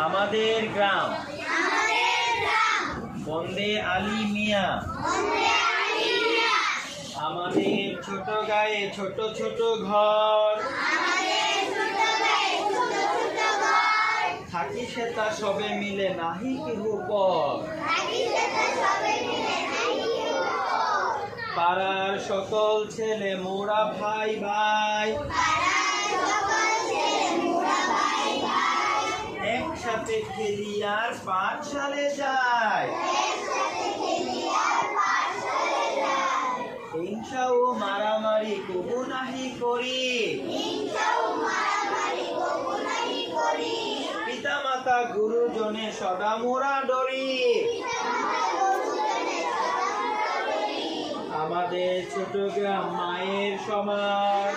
আমাদের গ্রাম বন্দে আলী মিয়া। আমাদের ছোট গায়ে ছোট ছোট ঘর, থাকি সেটা সবে মিলে নাহি কেহ পর। পাড়ার সকল ছেলে মোরা ভাই ভাই, একসাথে খেলি আর পাঠশালে যাই। হিংসা ও মারামারি কবু নাহি করি, পিতা মাতা গুরুজনে সদা মোরা ডরি। আমাদের ছোট গ্রাম মায়ের সমান,